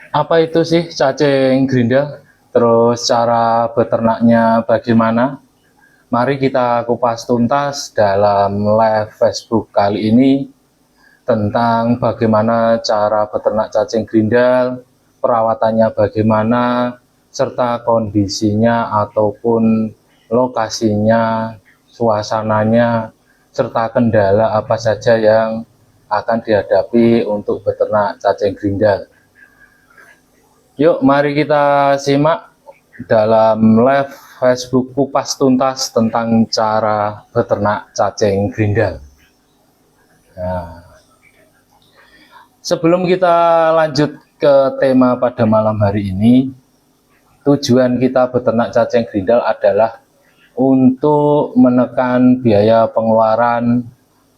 Apa itu sih cacing grindal? Terus cara beternaknya bagaimana? Mari kita kupas tuntas dalam live Facebook kali ini tentang bagaimana cara beternak cacing grindal, perawatannya bagaimana, serta kondisinya ataupun lokasinya, suasananya, serta kendala apa saja yang akan dihadapi untuk beternak cacing grindal. Yuk, mari kita simak dalam live Facebook kupas tuntas tentang cara beternak cacing grindal. Nah, sebelum kita lanjut ke tema pada malam hari ini, tujuan kita beternak cacing grindal adalah untuk menekan biaya pengeluaran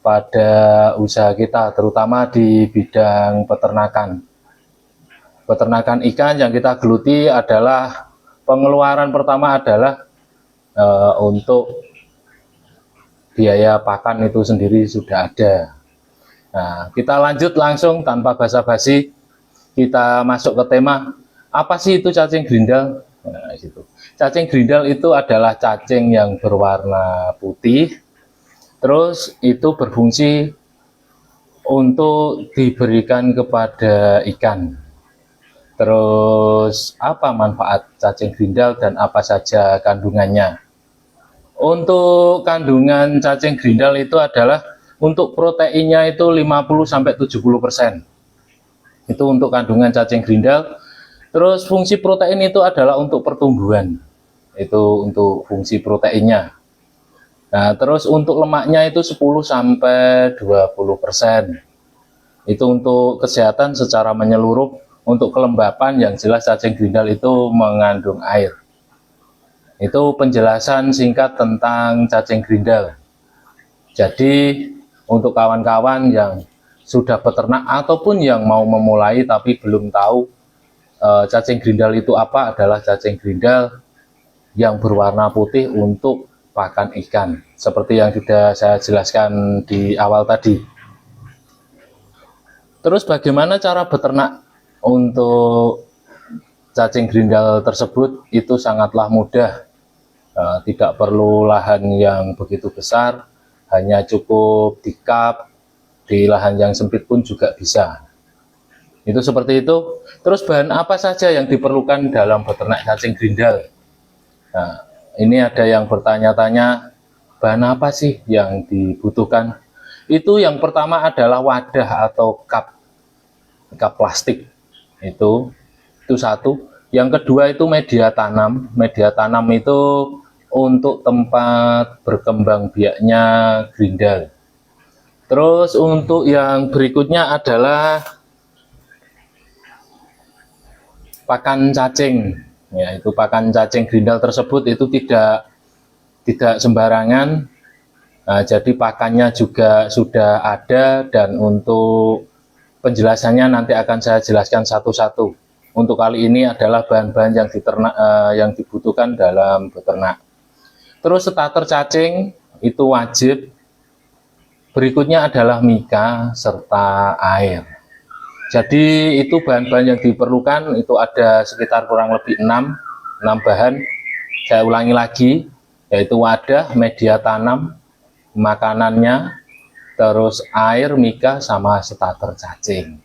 pada usaha kita, terutama di bidang peternakan. Peternakan ikan yang kita geluti adalah pengeluaran pertama adalah untuk biaya pakan itu sendiri sudah ada. Nah, kita lanjut langsung tanpa basa-basi, kita masuk ke tema. Apa sih itu cacing grindal? Nah, gitu. Cacing grindal itu adalah cacing yang berwarna putih, terus itu berfungsi untuk diberikan kepada ikan. Terus apa manfaat cacing grindal dan apa saja kandungannya? Untuk kandungan cacing grindal itu adalah untuk proteinnya itu 50-70%. Itu untuk kandungan cacing grindal. Terus fungsi protein itu adalah untuk pertumbuhan. Itu untuk fungsi proteinnya. Nah, terus untuk lemaknya itu 10-20%. Itu untuk kesehatan secara menyeluruh. Untuk kelembapan yang jelas cacing grindal itu mengandung air. Itu penjelasan singkat tentang cacing grindal. Jadi untuk kawan-kawan yang sudah peternak ataupun yang mau memulai tapi belum tahu cacing grindal itu apa, adalah cacing grindal yang berwarna putih untuk pakan ikan. Seperti yang sudah saya jelaskan di awal tadi. Terus bagaimana cara beternak untuk cacing grindal tersebut? Itu sangatlah mudah, tidak perlu lahan yang begitu besar, hanya cukup di cup, di lahan yang sempit pun juga bisa. Itu seperti itu. Terus bahan apa saja yang diperlukan dalam beternak cacing grindal? Nah, ini ada yang bertanya-tanya, bahan apa sih yang dibutuhkan? Itu yang pertama adalah wadah atau cup plastik. Itu satu. Yang kedua itu media tanam. Media tanam itu untuk tempat berkembang biaknya grindal. Terus untuk yang berikutnya adalah pakan cacing. Ya, itu pakan cacing grindal tersebut itu tidak sembarangan. Nah, jadi pakannya juga sudah ada, dan untuk penjelasannya nanti akan saya jelaskan satu-satu. Untuk kali ini adalah bahan-bahan yang dibutuhkan dalam beternak. Terus starter cacing itu wajib. Berikutnya adalah mika serta air. Jadi itu bahan-bahan yang diperlukan, itu ada sekitar kurang lebih 6 bahan. Saya ulangi lagi, yaitu wadah, media tanam, makanannya, terus air, mika, sama starter cacing.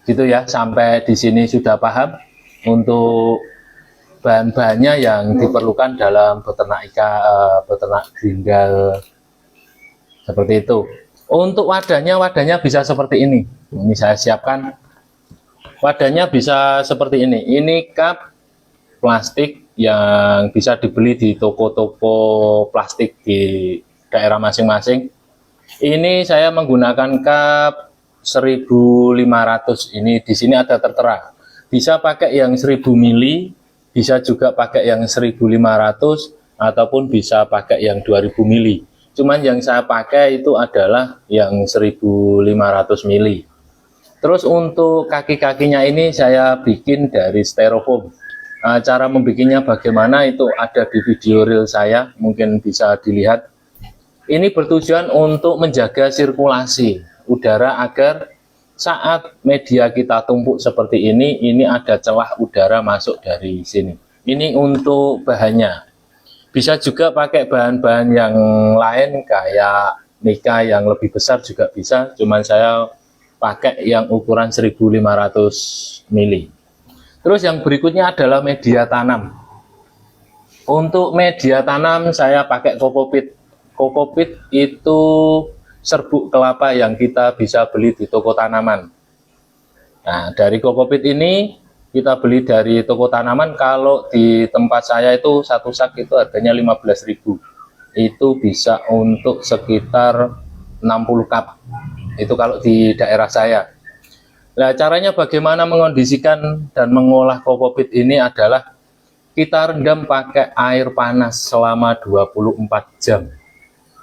Gitu ya, sampai di sini sudah paham untuk bahan-bahannya yang diperlukan dalam beternak grindal seperti itu. Untuk wadahnya bisa seperti ini. Ini saya siapkan. Wadahnya bisa seperti ini. Ini cup plastik yang bisa dibeli di toko-toko plastik di daerah masing-masing. Ini saya menggunakan cup 1500. Ini di sini ada tertera. Bisa pakai yang 1000 mili, bisa juga pakai yang 1500, ataupun bisa pakai yang 2000 mili. Cuman yang saya pakai itu adalah yang 1500 mili. Terus untuk kaki-kakinya ini saya bikin dari styrofoam. Cara membikinnya bagaimana itu ada di video reel saya, mungkin bisa dilihat. Ini bertujuan untuk menjaga sirkulasi udara agar saat media kita tumpuk seperti ini ada celah udara masuk dari sini. Ini untuk bahannya. Bisa juga pakai bahan-bahan yang lain kayak mika yang lebih besar juga bisa, cuman saya pakai yang ukuran 1500 mili. Terus yang berikutnya adalah media tanam. Untuk media tanam saya pakai kokopit. Kokopit itu serbuk kelapa yang kita bisa beli di toko tanaman. Nah, dari kokopit ini kita beli dari toko tanaman. Kalau di tempat saya itu satu sak itu harganya 15.000. Itu bisa untuk sekitar 60 cup. Itu kalau di daerah saya. Nah, caranya bagaimana mengondisikan dan mengolah kokopit ini adalah kita rendam pakai air panas selama 24 jam.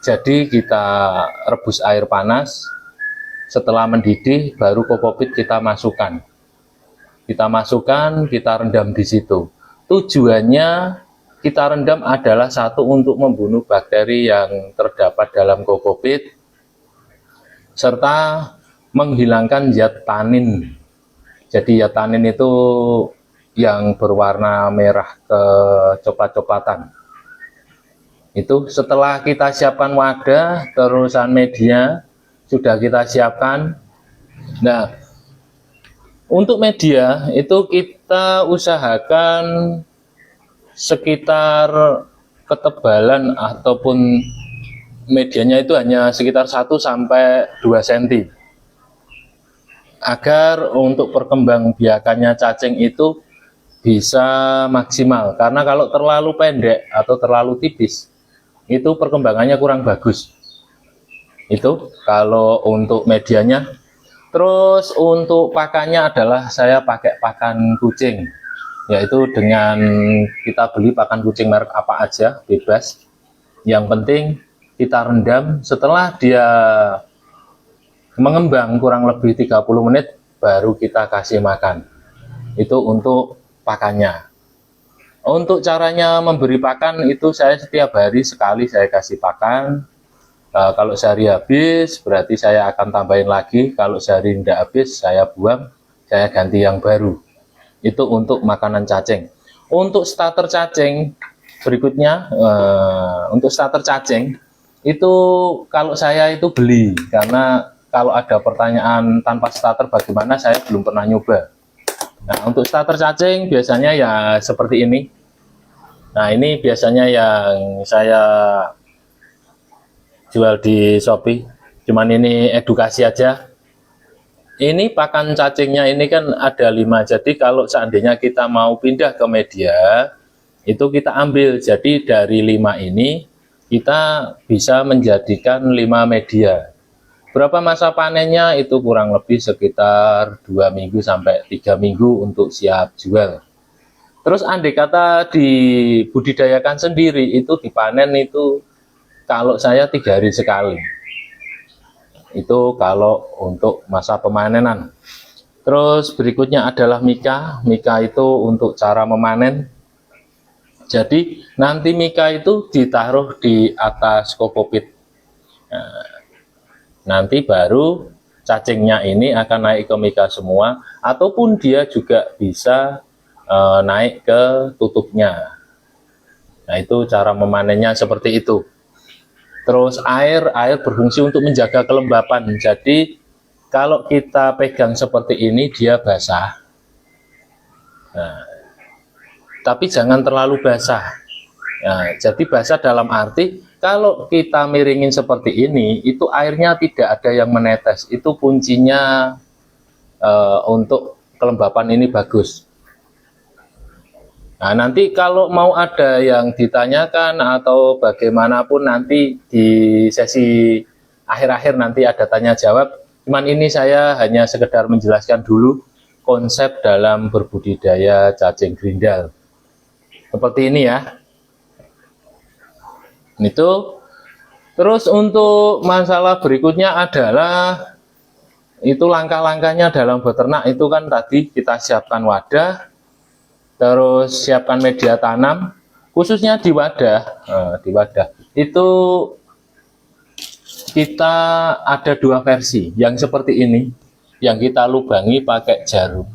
Jadi kita rebus air panas, setelah mendidih baru kokopit kita masukkan. Kita rendam di situ. Tujuannya kita rendam adalah satu untuk membunuh bakteri yang terdapat dalam kokopit, serta menghilangkan zat tanin. Jadi zat tanin itu yang berwarna merah kecoklat-coklatan. Itu setelah kita siapkan wadah, terusan media sudah kita siapkan. Nah, untuk media itu kita usahakan sekitar ketebalan ataupun medianya itu hanya sekitar 1 sampai 2 cm. Agar untuk perkembangbiakannya cacing itu bisa maksimal. Karena kalau terlalu pendek atau terlalu tipis, itu perkembangannya kurang bagus. Itu kalau untuk medianya. Terus untuk pakannya adalah saya pakai pakan kucing, yaitu dengan kita beli pakan kucing merek apa aja bebas. Yang penting kita rendam, setelah dia mengembang kurang lebih 30 menit baru kita kasih makan. Itu untuk pakannya. Untuk caranya memberi pakan itu saya setiap hari sekali saya kasih pakan. Kalau sehari habis berarti saya akan tambahin lagi. Kalau sehari tidak habis saya buang, saya ganti yang baru. Itu untuk makanan cacing. Untuk starter cacing berikutnya, untuk starter cacing itu kalau saya itu beli, karena kalau ada pertanyaan tanpa starter bagaimana, saya belum pernah nyoba. Nah, untuk starter cacing biasanya ya seperti ini. Nah, ini biasanya yang saya jual di Shopee. Cuman ini edukasi aja. Ini pakan cacingnya ini kan ada 5. Jadi kalau seandainya kita mau pindah ke media, itu kita ambil. Jadi dari 5 ini kita bisa menjadikan 5 media. Berapa masa panennya itu kurang lebih sekitar 2 minggu sampai 3 minggu untuk siap jual. Terus andai kata dibudidayakan sendiri itu dipanen itu kalau saya 3 hari sekali. Itu kalau untuk masa pemanenan. Terus berikutnya adalah mika. Mika itu untuk cara memanen. Jadi nanti mika itu ditaruh di atas kokopit. Nah, nanti baru cacingnya ini akan naik ke mika semua, ataupun dia juga bisa naik ke tutupnya. Nah, itu cara memanennya seperti itu. Terus air berfungsi untuk menjaga kelembapan. Jadi kalau kita pegang seperti ini dia basah. Nah, tapi jangan terlalu basah. Nah, jadi basah dalam arti kalau kita miringin seperti ini, itu airnya tidak ada yang menetes. Itu kuncinya untuk kelembapan ini bagus. Nah, nanti kalau mau ada yang ditanyakan atau bagaimanapun nanti di sesi akhir-akhir nanti ada tanya jawab. Cuman ini saya hanya sekedar menjelaskan dulu konsep dalam berbudidaya cacing grindal. Seperti ini ya. Itu. Terus untuk masalah berikutnya adalah itu langkah-langkahnya dalam beternak itu kan tadi kita siapkan wadah. Terus siapkan media tanam, khususnya di wadah. Di wadah itu kita ada 2 versi, yang seperti ini yang kita lubangi pakai jarum.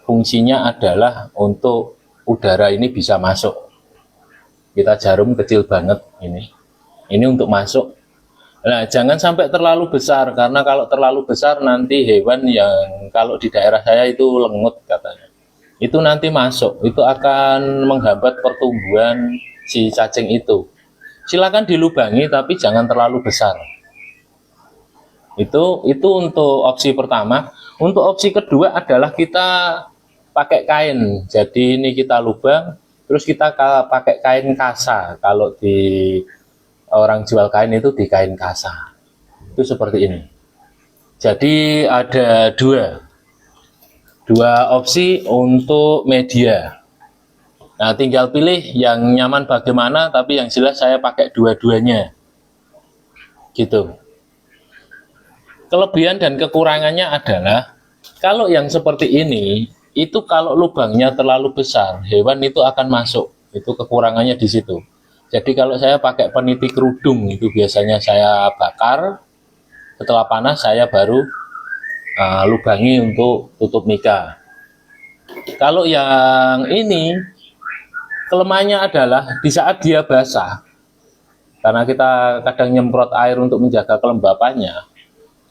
Fungsinya adalah untuk udara ini bisa masuk. Kita jarum kecil banget ini untuk masuk. Nah, jangan sampai terlalu besar, karena kalau terlalu besar nanti hewan yang kalau di daerah saya itu lengut katanya, itu nanti masuk, itu akan menghambat pertumbuhan si cacing itu. Silakan dilubangi tapi jangan terlalu besar. Itu untuk opsi pertama. Untuk opsi kedua adalah kita pakai kain. Jadi ini kita lubang, terus kita pakai kain kasa. Kalau di orang jual kain itu di kain kasa, itu seperti ini. Jadi ada dua opsi untuk media. Nah, tinggal pilih yang nyaman bagaimana, tapi yang jelas saya pakai dua-duanya gitu. Kelebihan dan kekurangannya adalah kalau yang seperti ini itu kalau lubangnya terlalu besar, hewan itu akan masuk. Itu kekurangannya di situ. Jadi kalau saya pakai peniti kerudung itu biasanya saya bakar, setelah panas saya baru lubangi untuk tutup mika. Kalau yang ini kelemahannya adalah di saat dia basah, karena kita kadang nyemprot air untuk menjaga kelembapannya,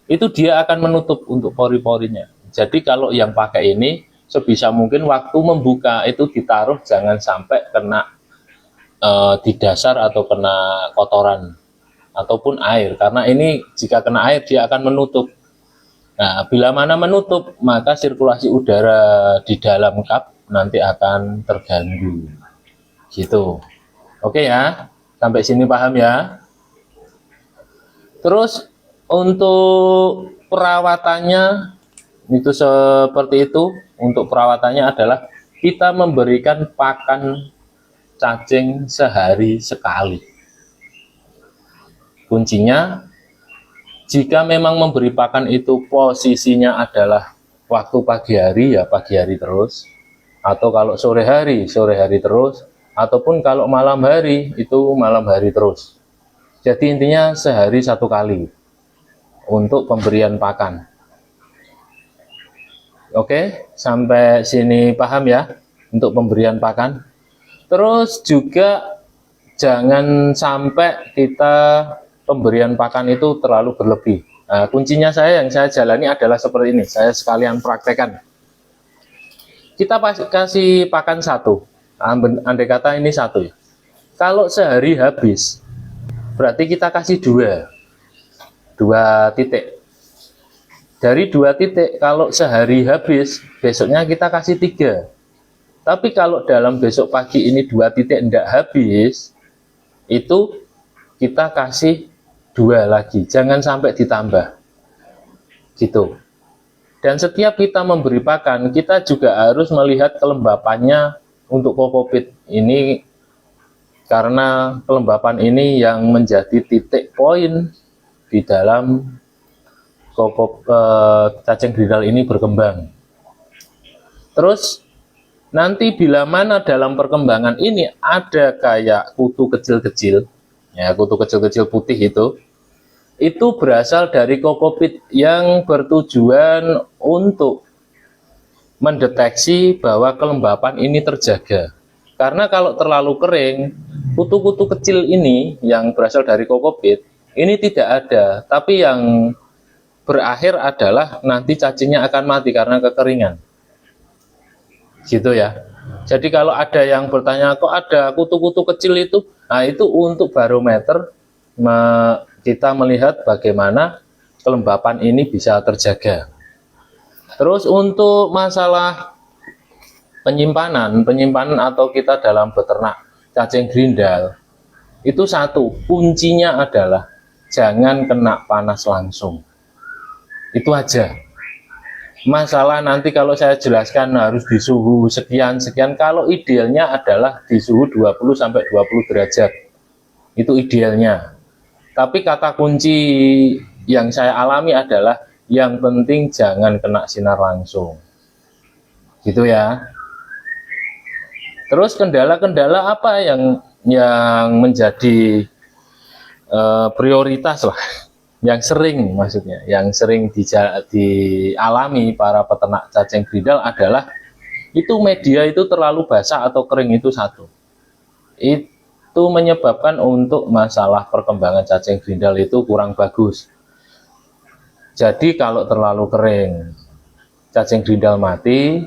itu dia akan menutup untuk pori-porinya. Jadi kalau yang pakai ini sebisa mungkin waktu membuka itu ditaruh jangan sampai kena di dasar atau kena kotoran ataupun air, karena ini jika kena air dia akan menutup. Nah, bila mana menutup maka sirkulasi udara di dalam cup nanti akan terganggu gitu. Oke ya, sampai sini paham ya. Terus untuk perawatannya itu seperti itu. Untuk perawatannya adalah kita memberikan pakan cacing sehari sekali. Kuncinya, jika memang memberi pakan itu posisinya adalah waktu pagi hari, ya pagi hari terus. Atau kalau sore hari terus. Ataupun kalau malam hari, itu malam hari terus. Jadi intinya sehari satu kali untuk pemberian pakan. Oke, sampai sini paham ya untuk pemberian pakan. Terus juga jangan sampai kita pemberian pakan itu terlalu berlebih. Nah, kuncinya yang saya jalani adalah seperti ini. Saya sekalian praktekkan. Kita kasih pakan satu. Andai kata ini satu ya. Kalau sehari habis, berarti kita kasih dua titik. Dari 2 titik, kalau sehari habis, besoknya kita kasih 3. Tapi kalau dalam besok pagi ini 2 titik tidak habis, itu kita kasih 2 lagi, jangan sampai ditambah gitu. Dan setiap kita memberi pakan, kita juga harus melihat kelembapannya untuk kokopit ini, karena kelembapan ini yang menjadi titik poin di dalam cacing grindal ini berkembang. Terus nanti bila mana dalam perkembangan ini ada kayak kutu kecil-kecil, ya kutu kecil-kecil putih itu berasal dari kokopit yang bertujuan untuk mendeteksi bahwa kelembapan ini terjaga. Karena kalau terlalu kering, kutu-kutu kecil ini yang berasal dari kokopit ini tidak ada, tapi yang berakhir adalah nanti cacingnya akan mati karena kekeringan. Gitu ya. Jadi kalau ada yang bertanya kok ada kutu-kutu kecil itu, nah itu untuk barometer kita melihat bagaimana kelembapan ini bisa terjaga. Terus untuk masalah penyimpanan atau kita dalam beternak cacing grindal, itu satu, kuncinya adalah jangan kena panas langsung. Itu aja. Masalah nanti kalau saya jelaskan harus di suhu sekian, kalau idealnya adalah di suhu 20-20 derajat. Itu idealnya. Tapi kata kunci yang saya alami adalah yang penting jangan kena sinar langsung. Gitu ya. Terus kendala-kendala apa yang menjadi prioritas lah yang sering maksudnya, yang sering dialami para peternak cacing grindal adalah itu media itu terlalu basah atau kering itu satu. Itu menyebabkan untuk masalah perkembangan cacing grindal itu kurang bagus. Jadi kalau terlalu kering, cacing grindal mati.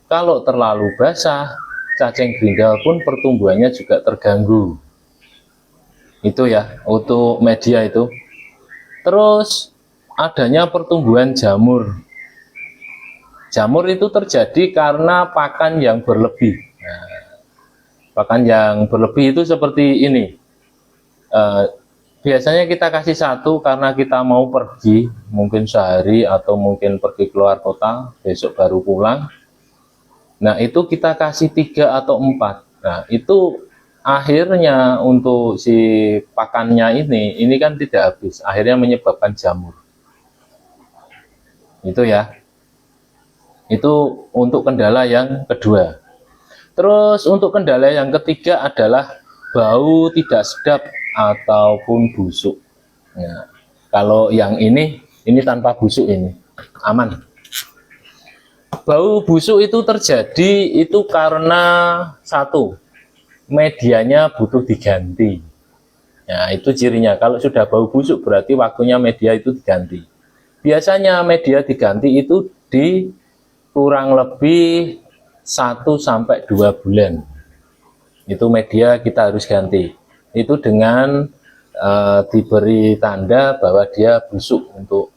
Kalau terlalu basah, cacing grindal pun pertumbuhannya juga terganggu. Itu ya, untuk media itu. Terus adanya pertumbuhan jamur. Jamur itu terjadi karena pakan yang berlebih. Nah, pakan yang berlebih itu seperti ini. Biasanya kita kasih satu karena kita mau pergi, mungkin sehari atau mungkin pergi keluar kota, besok baru pulang. Nah, itu kita kasih 3 atau 4. Nah, itu akhirnya untuk si pakannya ini kan tidak habis, akhirnya menyebabkan jamur. Itu ya. Itu untuk kendala yang kedua. Terus untuk kendala yang ketiga adalah bau tidak sedap ataupun busuk. Nah, kalau yang ini tanpa busuk, ini aman. Bau busuk itu terjadi itu karena satu, medianya butuh diganti. Nah, itu cirinya. Kalau sudah bau busuk berarti waktunya media itu diganti. Biasanya media diganti itu di kurang lebih 1-2 bulan. Itu media kita harus ganti. Itu dengan diberi tanda bahwa dia busuk untuk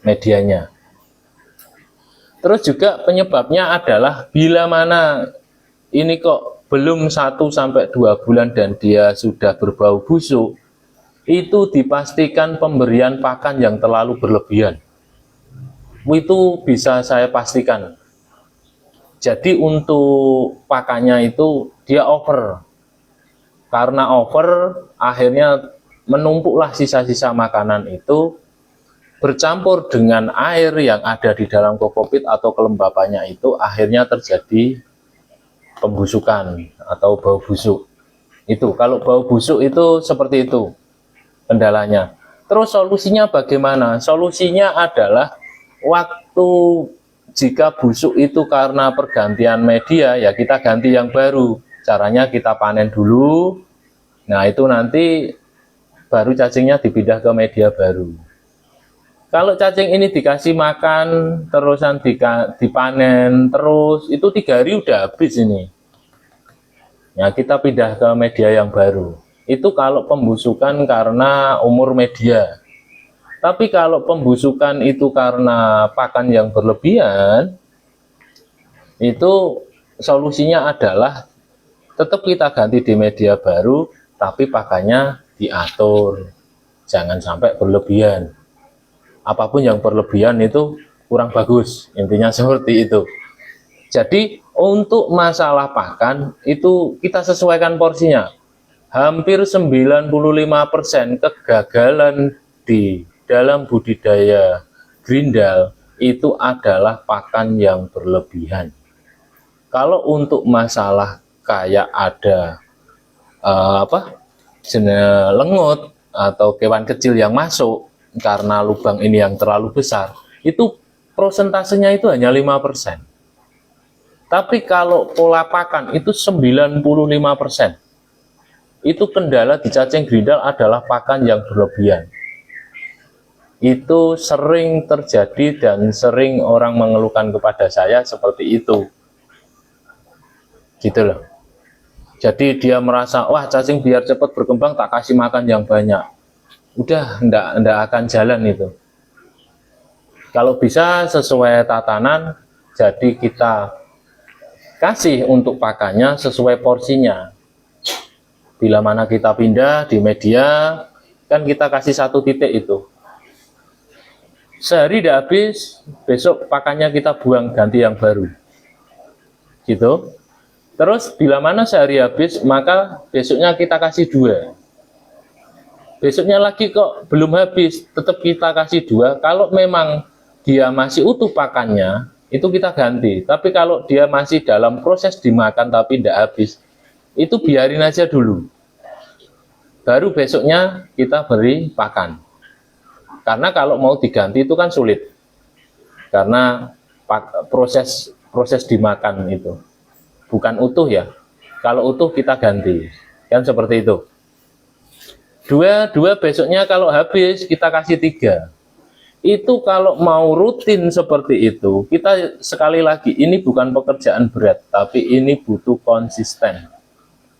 medianya. Terus juga penyebabnya adalah bila mana ini kok belum 1-2 bulan dan dia sudah berbau busuk, itu dipastikan pemberian pakan yang terlalu berlebihan. Itu bisa saya pastikan. Jadi untuk pakannya itu dia over. Karena over, akhirnya menumpuklah sisa-sisa makanan itu bercampur dengan air yang ada di dalam kokopit atau kelembapannya itu, akhirnya terjadi pembusukan atau bau busuk. Itu kalau bau busuk itu seperti itu kendalanya. Terus solusinya bagaimana? Solusinya adalah waktu jika busuk itu karena pergantian media, ya kita ganti yang baru. Caranya kita panen dulu. Nah, itu nanti baru cacingnya dipindah ke media baru. Kalau cacing ini dikasih makan, terusan dipanen terus, itu 3 hari udah habis ini. Ya, kita pindah ke media yang baru. Itu kalau pembusukan karena umur media. Tapi kalau pembusukan itu karena pakan yang berlebihan, itu solusinya adalah tetap kita ganti di media baru, tapi pakannya diatur. Jangan sampai berlebihan. Apapun yang berlebihan itu kurang bagus. Intinya seperti itu. Jadi untuk masalah pakan itu kita sesuaikan porsinya. Hampir 95% kegagalan di dalam budidaya grindal itu adalah pakan yang berlebihan. Kalau untuk masalah kayak ada jenis lengut atau kewan kecil yang masuk karena lubang ini yang terlalu besar, itu prosentasenya itu hanya 5%. Tapi kalau pola pakan itu 95%. Itu kendala di cacing grindal adalah pakan yang berlebihan. Itu sering terjadi dan sering orang mengeluhkan kepada saya seperti itu. Gitu loh. Jadi dia merasa, wah cacing biar cepat berkembang tak kasih makan yang banyak. Udah enggak akan jalan itu. Kalau bisa sesuai tatanan, jadi kita kasih untuk pakannya sesuai porsinya. Bila mana kita pindah di media, kan kita kasih 1 titik itu. Sehari tidak habis, besok pakannya kita buang ganti yang baru. Gitu. Terus bila mana sehari habis, maka besoknya kita kasih 2. Besoknya lagi kok belum habis, tetap kita kasih 2. Kalau memang dia masih utuh pakannya, itu kita ganti. Tapi kalau dia masih dalam proses dimakan tapi tidak habis, itu biarin aja dulu. Baru besoknya kita beri pakan. Karena kalau mau diganti itu kan sulit, karena proses dimakan itu bukan utuh ya. Kalau utuh kita ganti, kan seperti itu. Dua besoknya kalau habis kita kasih 3. Itu kalau mau rutin seperti itu, kita sekali lagi, ini bukan pekerjaan berat, tapi ini butuh konsisten,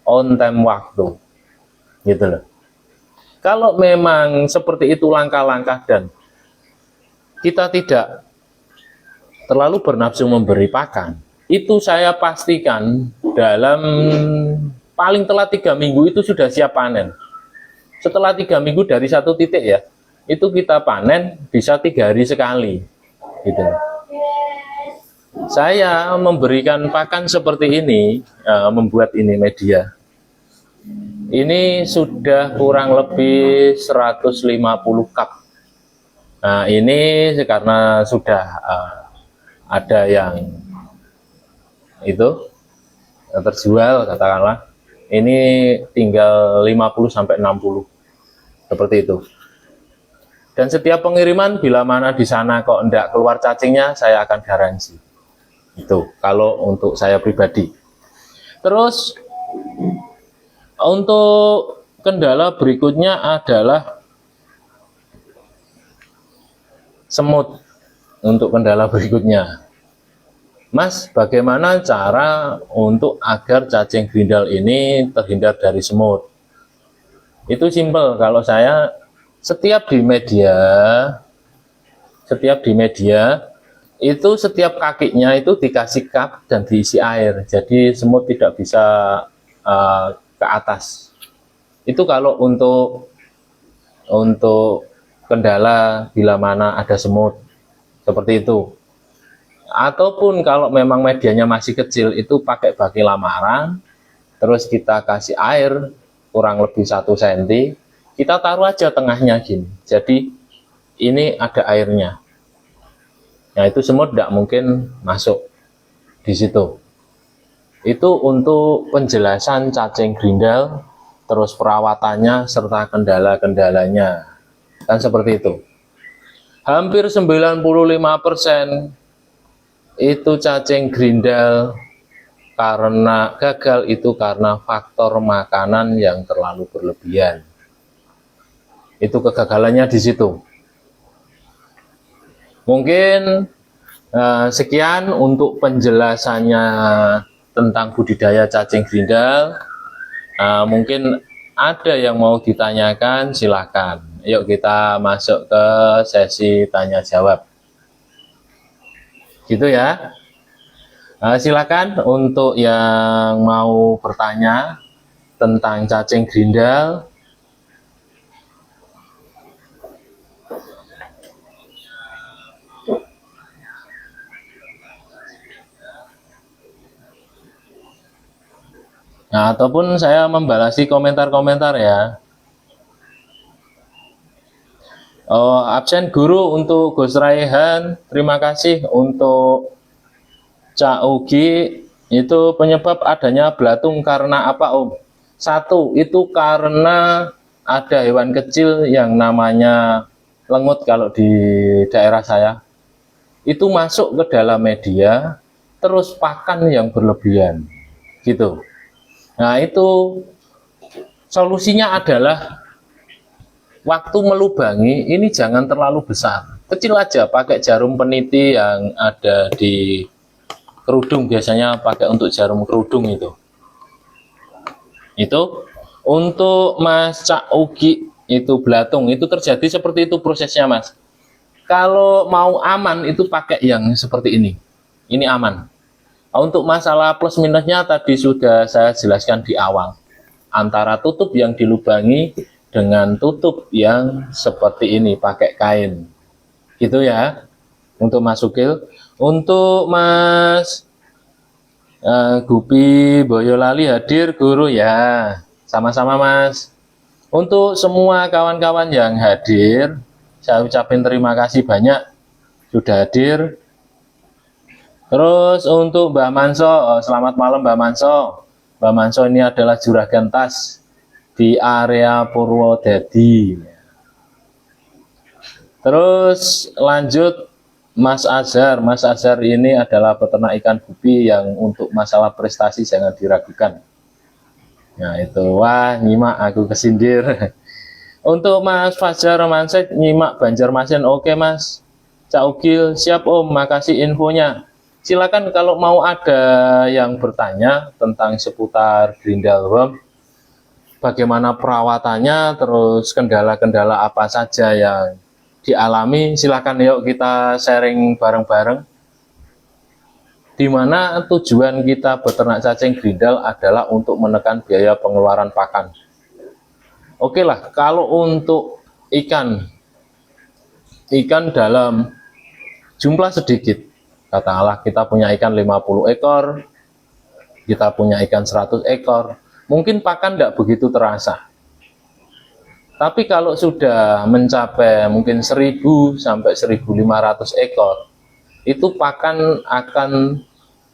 on time waktu, gitu loh. Kalau memang seperti itu langkah-langkah dan kita tidak terlalu bernafsu memberi pakan, itu saya pastikan dalam paling telat 3 minggu itu sudah siap panen. Setelah 3 minggu dari satu titik ya, itu kita panen bisa 3 hari sekali, gitu. Saya memberikan pakan seperti ini, membuat ini media. Ini sudah kurang lebih 150 cup. Nah ini karena sudah ada yang itu terjual katakanlah, ini tinggal 50-60 seperti itu. Dan setiap pengiriman bila mana di sana kok enggak keluar cacingnya, saya akan garansi. Itu kalau untuk saya pribadi. Terus untuk kendala berikutnya adalah semut. Untuk kendala berikutnya, Mas, bagaimana cara untuk agar cacing grindal ini terhindar dari semut? Itu simpel. Kalau saya setiap di media itu setiap kakinya itu dikasih cup dan diisi air, jadi semut tidak bisa ke atas. Itu kalau untuk kendala bila mana ada semut seperti itu. Ataupun kalau memang medianya masih kecil, itu pakai baki lamaran, terus kita kasih air kurang lebih 1 cm, kita taruh aja tengahnya gini, jadi ini ada airnya. Nah itu semut tidak mungkin masuk di situ. Itu untuk penjelasan cacing grindal, terus perawatannya serta kendala-kendalanya, kan seperti itu. Hampir 95% itu cacing grindal karena gagal itu karena faktor makanan yang terlalu berlebihan. Itu kegagalannya di situ. Mungkin sekian untuk penjelasannya tentang budidaya cacing grindal. Mungkin ada yang mau ditanyakan, silakan. Yuk kita masuk ke sesi tanya jawab. Gitu ya. Silakan untuk yang mau bertanya tentang cacing grindal. Nah, ataupun saya membalasi komentar-komentar ya. Oh, absen guru untuk Gus Raihan, terima kasih. Untuk Cak Ugi, itu penyebab adanya belatung karena apa Om? 1, itu karena ada hewan kecil yang namanya lengut kalau di daerah saya. Itu masuk ke dalam media, terus pakan yang berlebihan, gitu. Nah itu solusinya adalah waktu melubangi ini jangan terlalu besar, kecil aja, pakai jarum peniti yang ada di kerudung, biasanya pakai untuk jarum kerudung itu. Untuk Mas Cak Ugi, itu belatung, itu terjadi seperti itu prosesnya Mas. Kalau mau aman itu pakai yang seperti ini aman. Untuk masalah plus minusnya tadi sudah saya jelaskan di awal, antara tutup yang dilubangi dengan tutup yang seperti ini pakai kain, gitu ya. Untuk Mas Sukil, untuk Mas Gupi Boyolali hadir guru ya, sama-sama Mas. Untuk semua kawan-kawan yang hadir, saya ucapin terima kasih banyak sudah hadir. Terus untuk Mbak Manso, selamat malam Mbak Manso. Mbak Manso ini adalah juragan tas di area Purwodadi. Terus lanjut Mas Azhar. Mas Azhar ini adalah peternak ikan gupi yang untuk masalah prestasi jangan diragukan. Nah itu, wah nyimak aku kesindir. Untuk Mas Fajar Romansyah nyimak Banjarmasin, oke Mas. Cak Ugil, siap Om, makasih infonya. Silakan kalau mau ada yang bertanya tentang seputar Grindelwald, bagaimana perawatannya, terus kendala-kendala apa saja yang dialami, silakan yuk kita sharing bareng-bareng. Di mana tujuan kita beternak cacing grindal adalah untuk menekan biaya pengeluaran pakan. Oke lah, kalau untuk ikan dalam jumlah sedikit, katakanlah kita punya ikan 50 ekor, kita punya ikan 100 ekor, mungkin pakan tidak begitu terasa. Tapi kalau sudah mencapai mungkin 1000 sampai 1500 ekor, itu pakan akan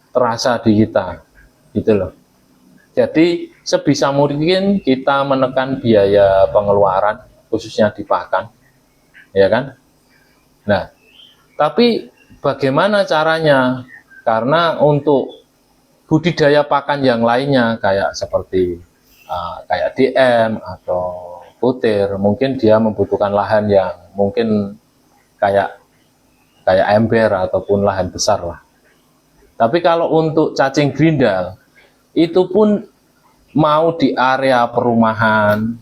terasa di kita, gitu loh. Jadi sebisa mungkin kita menekan biaya pengeluaran, khususnya di pakan, ya kan? Nah, tapi bagaimana caranya? Karena untuk budidaya pakan yang lainnya, kayak seperti kayak DM atau putir, mungkin dia membutuhkan lahan yang mungkin kayak ember ataupun lahan besar lah. Tapi kalau untuk cacing grindal, itu pun mau di area perumahan,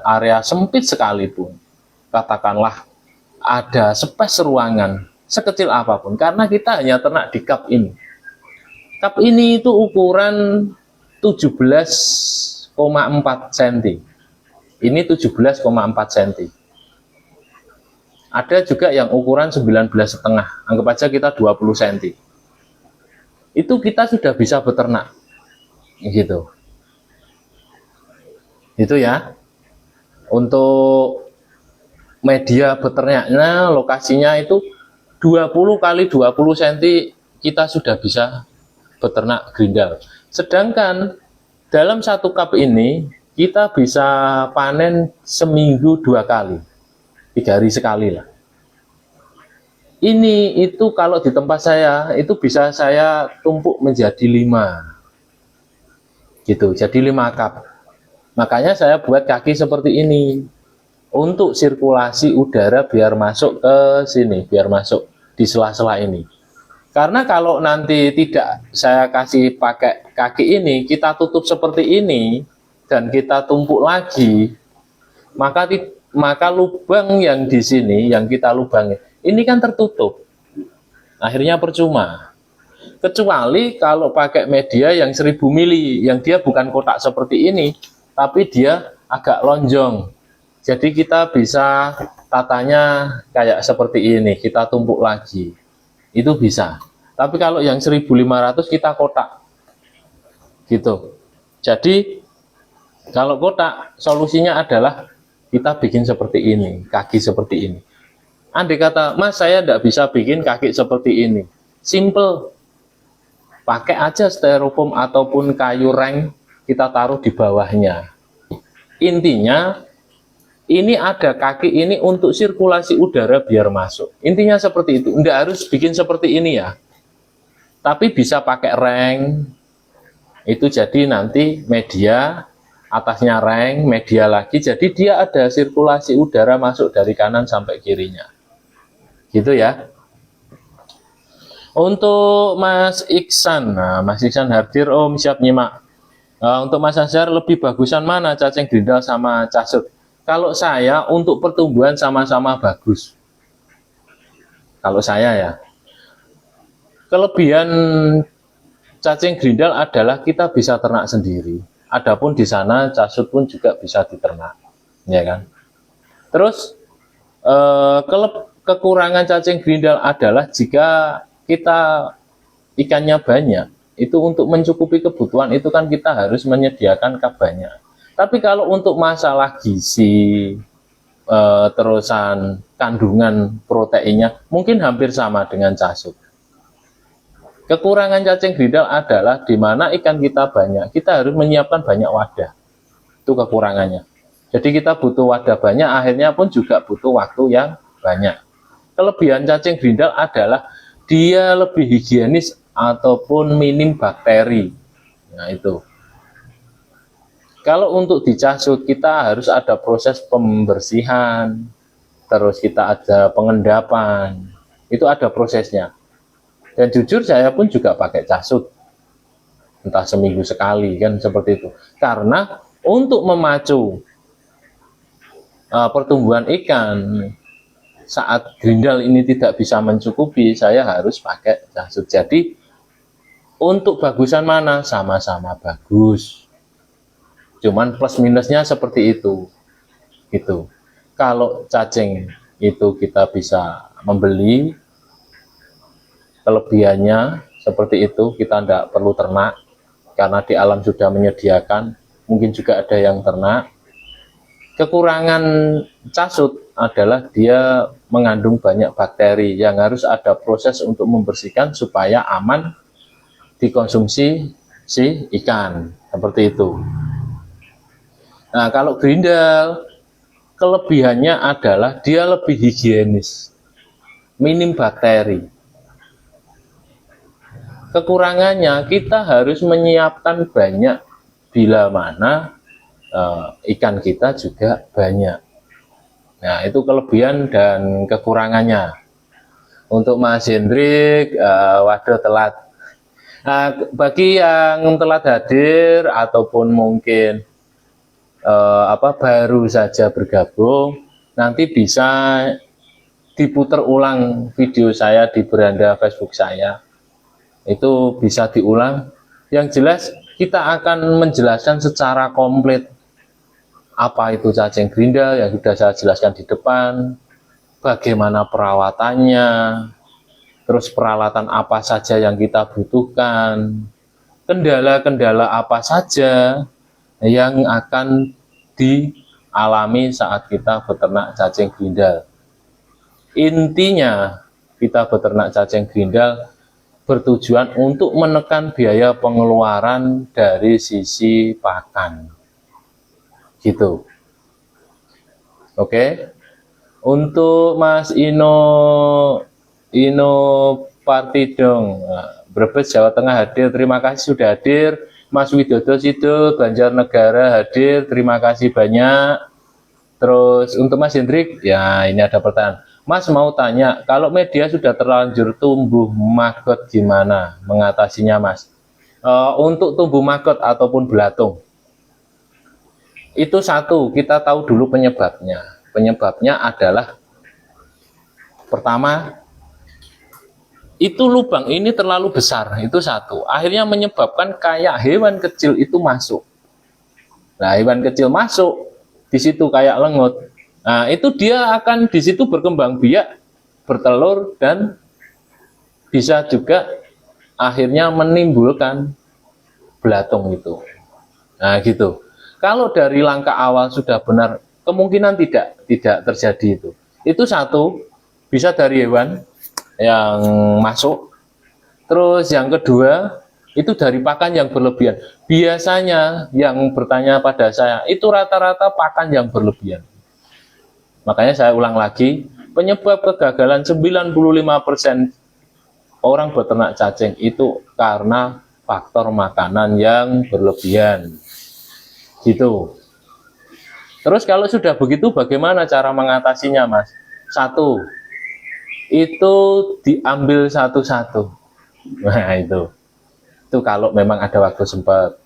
area sempit sekalipun, katakanlah ada space ruangan sekecil apapun, karena kita hanya ternak di cup ini. Cup ini itu ukuran 17,4 cm. Ini 17,4 cm. Ada juga yang ukuran 19,5, anggap aja kita 20 cm. Itu kita sudah bisa beternak, gitu. Itu ya. Untuk media beternaknya, lokasinya itu 20 kali 20 cm kita sudah bisa beternak grindal. Sedangkan dalam satu cup ini kita bisa panen seminggu 2 kali, 3 hari sekali lah. Ini itu kalau di tempat saya itu bisa saya tumpuk menjadi 5, gitu. Jadi 5 cup. Makanya saya buat kaki seperti ini untuk sirkulasi udara biar masuk ke sini, biar masuk di sela-sela ini. Karena kalau nanti tidak saya kasih pakai kaki ini, kita tutup seperti ini dan kita tumpuk lagi, maka lubang yang di sini yang kita lubangi ini kan tertutup, akhirnya percuma. Kecuali kalau pakai media yang 1000 mili, yang dia bukan kotak seperti ini, tapi dia agak lonjong. Jadi kita bisa tatanya kayak seperti ini, kita tumpuk lagi, itu bisa. Tapi kalau yang 1500 kita kotak, gitu. Jadi kalau kotak, solusinya adalah kita bikin seperti ini, kaki seperti ini. Andai kata, Mas saya tidak bisa bikin kaki seperti ini, simple, pakai aja styrofoam ataupun kayu reng, kita taruh di bawahnya. Intinya ini ada kaki ini untuk sirkulasi udara biar masuk. Intinya seperti itu, tidak harus bikin seperti ini ya, tapi bisa pakai reng. Itu jadi nanti media, atasnya reng, media lagi, jadi dia ada sirkulasi udara masuk dari kanan sampai kirinya, gitu ya. Untuk Mas Iksan, nah Mas Iksan hadir, Om, siap nyimak. Untuk Mas Azhar, lebih bagusan mana cacing grindal sama casut? Kalau saya untuk pertumbuhan sama-sama bagus. Kalau saya ya, kelebihan cacing grindal adalah kita bisa ternak sendiri. Adapun di sana casut pun juga bisa diternak, ya kan? Terus kekurangan cacing grindal adalah jika kita ikannya banyak, itu untuk mencukupi kebutuhan itu kan kita harus menyediakan cup banyak. Tapi kalau untuk masalah gizi, terusan kandungan proteinnya mungkin hampir sama dengan casut. Kekurangan cacing grindal adalah di mana ikan kita banyak, kita harus menyiapkan banyak wadah. Itu kekurangannya. Jadi kita butuh wadah banyak, akhirnya pun juga butuh waktu yang banyak. Kelebihan cacing grindal adalah dia lebih higienis ataupun minim bakteri. Nah itu. Kalau untuk dicasut kita harus ada proses pembersihan, terus kita ada pengendapan, itu ada prosesnya. Dan jujur saya pun juga pakai casut, entah seminggu sekali kan seperti itu. Karena untuk memacu pertumbuhan ikan saat grindal ini tidak bisa mencukupi, saya harus pakai casut. Jadi untuk bagusan mana sama-sama bagus, cuman plus minusnya seperti itu gitu. Kalau cacing itu kita bisa membeli, kelebihannya seperti itu, kita tidak perlu ternak karena di alam sudah menyediakan, mungkin juga ada yang ternak. Kekurangan casut adalah dia mengandung banyak bakteri yang harus ada proses untuk membersihkan supaya aman dikonsumsi si ikan, seperti itu. Nah, kalau grindal kelebihannya adalah dia lebih higienis, minim bakteri. Kekurangannya kita harus menyiapkan banyak bila mana ikan kita juga banyak. Nah, itu kelebihan dan kekurangannya. Untuk Mas Hendrik, waduh telat. Nah, bagi yang telat hadir ataupun mungkin baru saja bergabung, nanti bisa diputar ulang video saya di beranda Facebook saya. Itu bisa diulang. Yang jelas kita akan menjelaskan secara komplit apa itu cacing grindal yang sudah saya jelaskan di depan, bagaimana perawatannya, terus peralatan apa saja yang kita butuhkan, kendala-kendala apa saja yang akan dialami saat kita beternak cacing grindal. Intinya kita beternak cacing grindal bertujuan untuk menekan biaya pengeluaran dari sisi pakan. Gitu. Oke. Untuk Mas Ino Partidong, Brebes Jawa Tengah hadir, terima kasih sudah hadir. Mas Widodo Sido Banjarnegara hadir, terima kasih banyak. Terus untuk Mas Hendrik, ya ini ada pertanyaan. Mas mau tanya, kalau media sudah terlanjur tumbuh maggot gimana mengatasinya, Mas? Untuk tumbuh maggot ataupun belatung, itu satu, kita tahu dulu penyebabnya. Penyebabnya adalah pertama, itu lubang ini terlalu besar, itu satu. Akhirnya menyebabkan kayak hewan kecil itu masuk. Nah, hewan kecil masuk di situ kayak lengut. Nah, itu dia akan di situ berkembang biak, bertelur, dan bisa juga akhirnya menimbulkan belatung itu. Nah, gitu. Kalau dari langkah awal sudah benar, kemungkinan tidak terjadi itu. Itu satu, bisa dari hewan yang masuk. Terus yang kedua, itu dari pakan yang berlebihan. Biasanya yang bertanya pada saya, itu rata-rata pakan yang berlebihan. Makanya saya ulang lagi, penyebab kegagalan 95% orang beternak cacing itu karena faktor makanan yang berlebihan. Gitu. Terus kalau sudah begitu bagaimana cara mengatasinya, Mas? Satu, itu diambil satu-satu. Nah, itu kalau memang ada waktu sempat.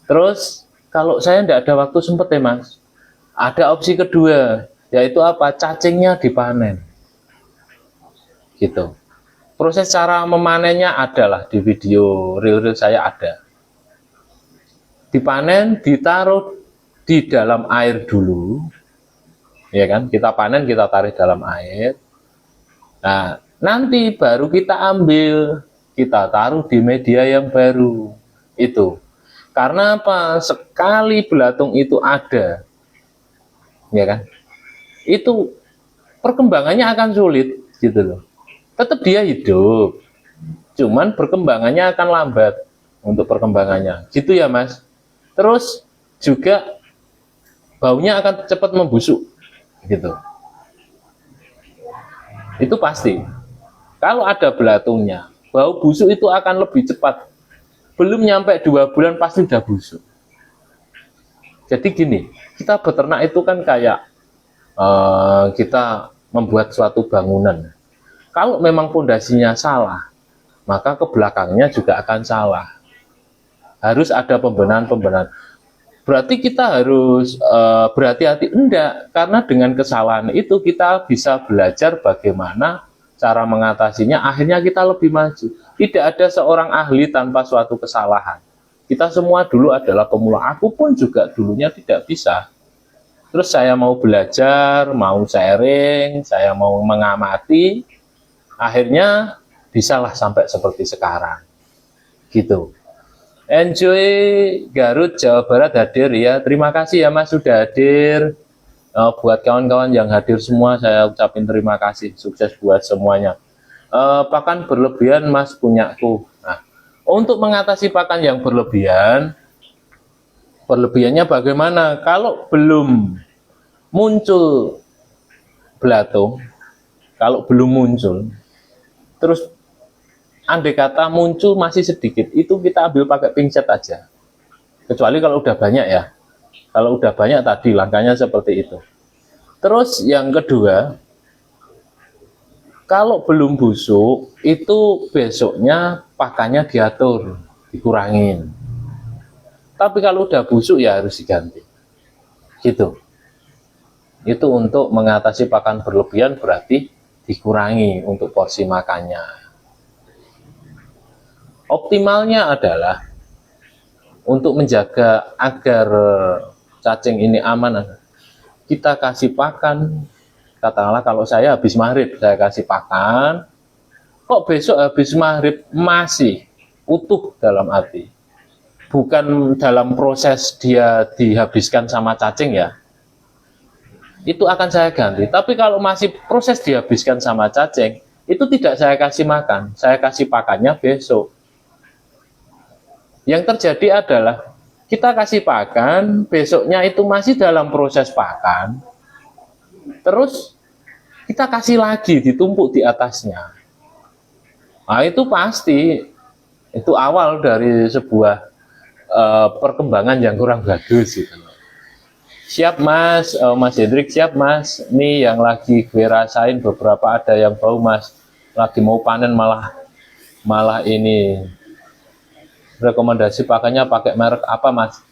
Terus kalau saya tidak ada waktu sempat ya, Mas, ada opsi kedua, yaitu apa? Cacingnya dipanen. Gitu. Proses cara memanennya adalah di video real saya ada. Dipanen, ditaruh di dalam air dulu, ya kan? Kita panen, kita tarik dalam air. Nah, nanti baru kita ambil, kita taruh di media yang baru. Itu. Karena apa? Sekali belatung itu ada, ya kan? Itu perkembangannya akan sulit, gitu loh. Tetap dia hidup, cuman perkembangannya akan lambat untuk perkembangannya. Gitu ya, Mas. Terus juga baunya akan cepat membusuk gitu. Itu pasti. Kalau ada belatungnya, bau busuk itu akan lebih cepat. Belum nyampe 2 bulan pasti udah busuk. Jadi gini, kita beternak itu kan kayak kita membuat suatu bangunan. Kalau memang pondasinya salah, maka ke belakangnya juga akan salah. Harus ada pembenahan-pembenahan. Berarti kita harus berhati-hati. Enggak, karena dengan kesalahan itu kita bisa belajar bagaimana cara mengatasinya, akhirnya kita lebih maju. Tidak ada seorang ahli tanpa suatu kesalahan. Kita semua dulu adalah pemula. Aku pun juga dulunya tidak bisa. Terus saya mau belajar, mau sharing, saya mau mengamati, akhirnya bisalah sampai seperti sekarang. Gitu. Enjoy Garut, Jawa Barat hadir ya. Terima kasih ya Mas sudah hadir. Buat kawan-kawan yang hadir semua, saya ucapin terima kasih. Sukses buat semuanya. Pakan berlebihan Mas punyaku. Nah, untuk mengatasi pakan yang berlebihan, berlebihannya bagaimana? Kalau belum muncul belatung, kalau belum muncul, terus andai kata muncul masih sedikit, itu kita ambil pakai pincet aja. Kecuali kalau udah banyak ya. Kalau udah banyak tadi langkahnya seperti itu. Terus yang kedua, kalau belum busuk, itu besoknya pakannya diatur, dikurangin. Tapi kalau udah busuk ya harus diganti. Gitu. Itu untuk mengatasi pakan berlebihan berarti dikurangi untuk porsi makannya. Optimalnya adalah untuk menjaga agar cacing ini aman, kita kasih pakan. Katakanlah kalau saya habis maghrib, saya kasih pakan. Kok besok habis maghrib masih utuh dalam arti, bukan dalam proses dia dihabiskan sama cacing ya, itu akan saya ganti. Tapi kalau masih proses dihabiskan sama cacing, itu tidak saya kasih makan, saya kasih pakannya besok. Yang terjadi adalah kita kasih pakan, besoknya itu masih dalam proses pakan, terus kita kasih lagi, ditumpuk di atasnya. Nah itu pasti, itu awal dari sebuah perkembangan yang kurang bagus gitu. Siap Mas, Mas Hendrik siap Mas. Ini yang lagi gue rasain beberapa ada yang bau Mas. Lagi mau panen malah ini. Rekomendasi pakannya pakai merek apa Mas?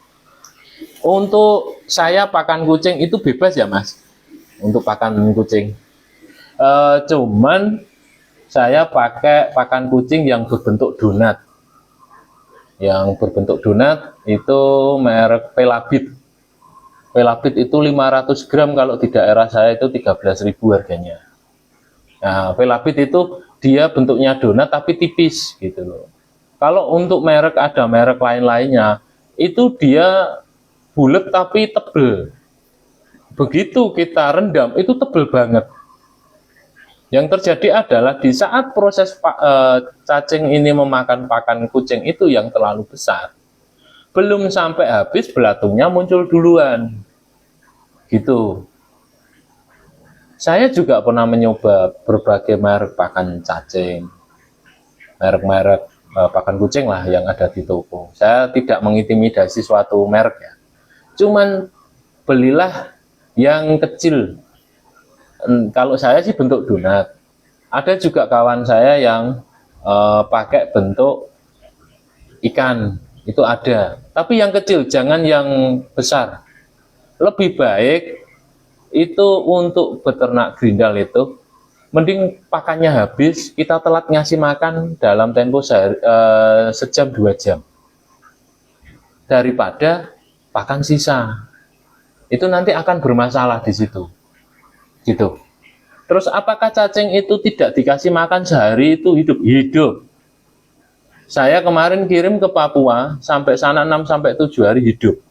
Untuk saya pakan kucing itu bebas ya Mas. Untuk pakan kucing. Cuman saya pakai pakan kucing yang berbentuk donat. Yang berbentuk donat itu merek Pelabit. Pelabit itu 500 gram, kalau di daerah saya itu 13.000 harganya. Nah, Pelabit itu dia bentuknya donat tapi tipis gitu loh. Kalau untuk merek ada merek lain-lainnya, itu dia bulat tapi tebel. Begitu kita rendam, itu tebel banget. Yang terjadi adalah di saat proses cacing ini memakan pakan kucing itu yang terlalu besar, belum sampai habis belatungnya muncul duluan. Gitu. Saya juga pernah mencoba berbagai merek pakan cacing, merek-merek pakan kucing lah yang ada di toko. Saya tidak mengintimidasi suatu merek ya. Cuman belilah yang kecil. Kalau saya sih bentuk donat. Ada juga kawan saya yang pakai bentuk ikan, itu ada. Tapi yang kecil, jangan yang besar. Lebih baik itu untuk beternak grindal itu, mending pakannya habis, kita telat ngasih makan dalam tempo sejam 2 jam. Daripada pakan sisa. Itu nanti akan bermasalah di situ. Gitu. Terus apakah cacing itu tidak dikasih makan sehari itu hidup? Hidup. Saya kemarin kirim ke Papua, sampai sana 6-7 hari hidup.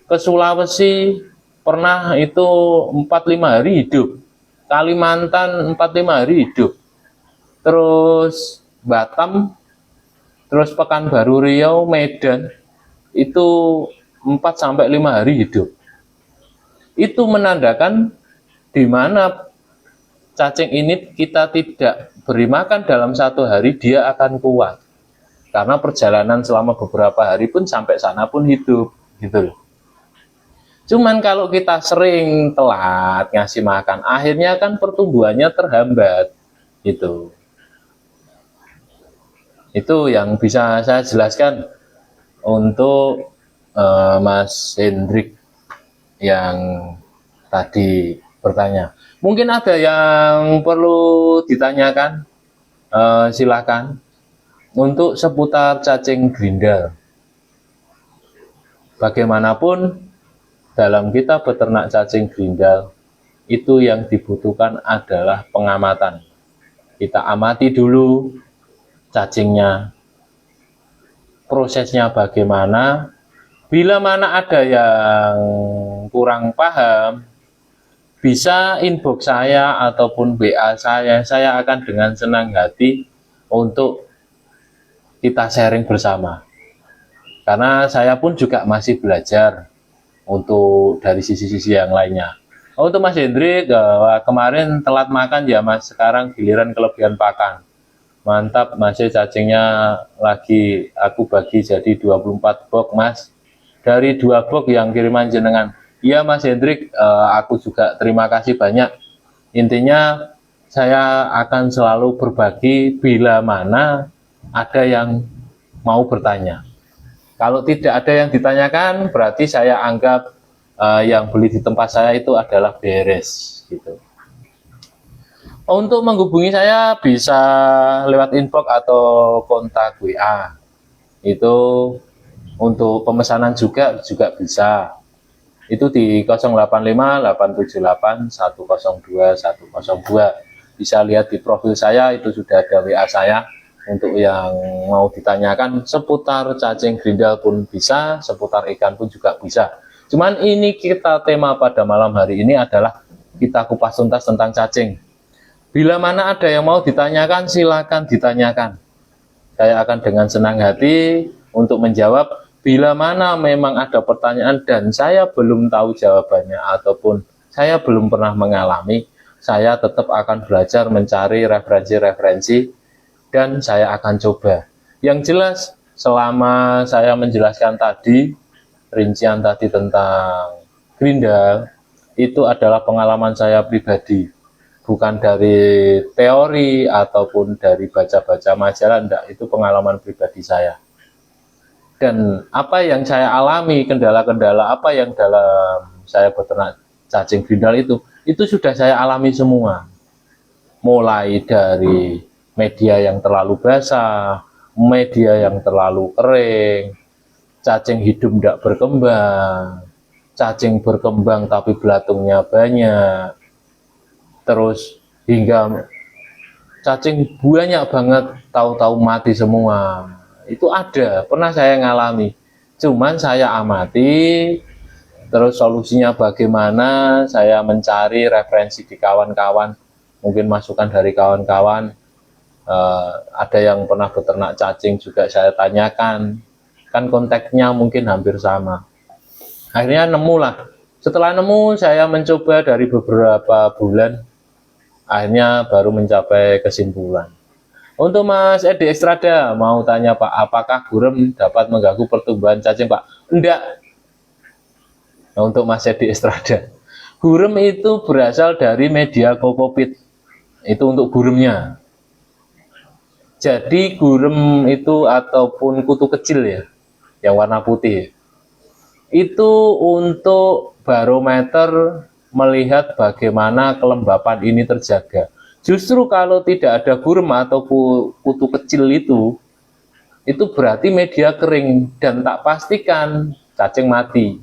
Ke Sulawesi pernah itu 4-5 hari hidup. Kalimantan 4-5 hari hidup. Terus Batam, terus Pekanbaru Riau, Medan itu 4-5 hari hidup. Itu menandakan di mana cacing ini kita tidak beri makan dalam 1 hari, dia akan kuat. Karena perjalanan selama beberapa hari pun sampai sana pun hidup, gitu loh. Cuman kalau kita sering telat ngasih makan, akhirnya kan pertumbuhannya terhambat, gitu. Itu yang bisa saya jelaskan untuk Mas Hendrik yang tadi bertanya. Mungkin ada yang perlu ditanyakan, silakan. Untuk seputar cacing grindal, bagaimanapun dalam kita beternak cacing grindal, itu yang dibutuhkan adalah pengamatan. Kita amati dulu cacingnya, prosesnya bagaimana. Bila mana ada yang kurang paham, bisa inbox saya ataupun WA saya akan dengan senang hati untuk kita sharing bersama. Karena saya pun juga masih belajar untuk dari sisi-sisi yang lainnya. Untuk Mas Hendrik, kemarin telat makan ya Mas, sekarang giliran kelebihan pakan. Mantap Mas, cacingnya lagi aku bagi jadi 24 box Mas. Dari 2 box yang kiriman jenengan. Iya Mas Hendrik, aku juga terima kasih banyak. Intinya saya akan selalu berbagi bila mana ada yang mau bertanya. Kalau tidak ada yang ditanyakan, berarti saya anggap yang beli di tempat saya itu adalah beres, gitu. Untuk menghubungi saya bisa lewat inbox atau kontak WA. Itu untuk pemesanan juga bisa. Itu di 085 878 102 102. Bisa lihat di profil saya, itu sudah ada WA saya. Untuk yang mau ditanyakan seputar cacing grindal pun bisa, seputar ikan pun juga bisa. Cuman ini kita tema pada malam hari ini adalah kita kupas tuntas tentang cacing. Bila mana ada yang mau ditanyakan, silakan ditanyakan. Saya akan dengan senang hati untuk menjawab. Bila mana memang ada pertanyaan dan saya belum tahu jawabannya ataupun saya belum pernah mengalami, saya tetap akan belajar mencari referensi-referensi dan saya akan coba. Yang jelas, selama saya menjelaskan tadi, rincian tadi tentang grindal, itu adalah pengalaman saya pribadi. Bukan dari teori ataupun dari baca-baca majalah, enggak, itu pengalaman pribadi saya. Dan apa yang saya alami, kendala-kendala apa yang dalam saya beternak cacing grindal itu sudah saya alami semua. Mulai dari media yang terlalu basah, media yang terlalu kering, cacing hidup tidak berkembang, cacing berkembang tapi belatungnya banyak, terus hingga cacing banyak banget tahu-tahu mati semua. Itu ada, pernah saya ngalami. Cuman saya amati, terus solusinya bagaimana, saya mencari referensi di kawan-kawan, mungkin masukan dari kawan-kawan. Ada yang pernah beternak cacing juga saya tanyakan, kan kontaknya mungkin hampir sama. Akhirnya nemu lah. Setelah nemu, saya mencoba dari beberapa bulan, akhirnya baru mencapai kesimpulan. Untuk Mas Edi Ekstrada, mau tanya Pak, apakah gurem dapat mengganggu pertumbuhan cacing Pak? Enggak. Nah, untuk Mas Edi Ekstrada, gurem itu berasal dari media kokopit. Itu untuk guremnya. Jadi gurem itu ataupun kutu kecil ya, yang warna putih, itu untuk barometer melihat bagaimana kelembapan ini terjaga. Justru kalau tidak ada gurem atau kutu kecil itu berarti media kering dan tak pastikan cacing mati.